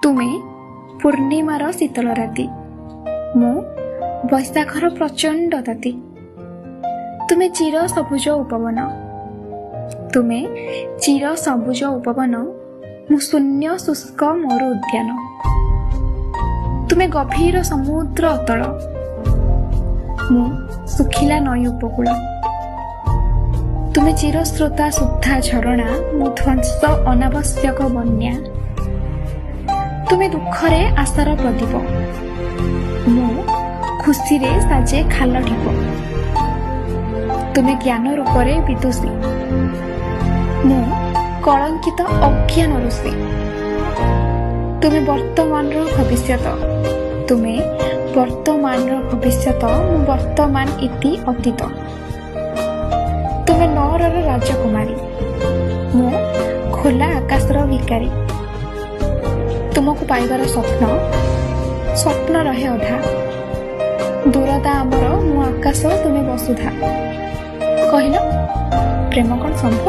ତୁମେ ପୂର୍ଣ୍ଣିମାର ଶୀତଳ ରାତି, ମୁଁ ବୈଶାଖର ପ୍ରଚଣ୍ଡ ତାତି। ତୁମେ ଚିର ସବୁଜ ଉପବନ, ତୁମେ ଚିର ସବୁଜ ଉପବନ, ମୁଁ ଶୂନ୍ୟ ଶୁଷ୍କ ମୋର ଉଦ୍ୟାନ। ତୁମେ ଗଭୀର ସମୁଦ୍ର ଅତଳ, ମୁଁ ଶୁଖିଲା ନଈ ଉପକୂଳ। ତୁମେ ଚିରସ୍ରୋତା ସୁଦ୍ଧା ଝରଣା, ମୁଁ ଧ୍ୱଂସ ଅନାବଶ୍ୟକ ବନ୍ୟା। ତୁମେ ଦୁଃଖରେ ଆଶାର ପ୍ରଦୀପ, ମୁଁ ଖୁସିରେ ସାଜେ ଖାଲ ଢିପ। ତୁମେ ଜ୍ଞାନ ରୂପରେ ବିଦୁଷୀ, ମୁଁ କଳଙ୍କିତ ଅଜ୍ଞାନ ଋଷି। ତୁମେ ବର୍ତ୍ତମାନର ଭବିଷ୍ୟତ, ତୁମେ ବର୍ତ୍ତମାନର ଭବିଷ୍ୟତ, ମୁଁ ବର୍ତ୍ତମାନ ଇତି ଅତୀତ। ତୁମେ ନଅରର ରାଜକୁମାରୀ, ମୁଁ ଖୋଲା ଆକାଶର ଭିକାରୀ। ତୁମକୁ ପାଇବାର ସ୍ୱପ୍ନ ରହେ ଅଧା, ଦୂରତା ଆମର, ମୁଁ ଆକାଶ ତୁମେ ବସୁଧା। କହିଲ ପ୍ରେମ କ'ଣ ସମ୍ଭବ?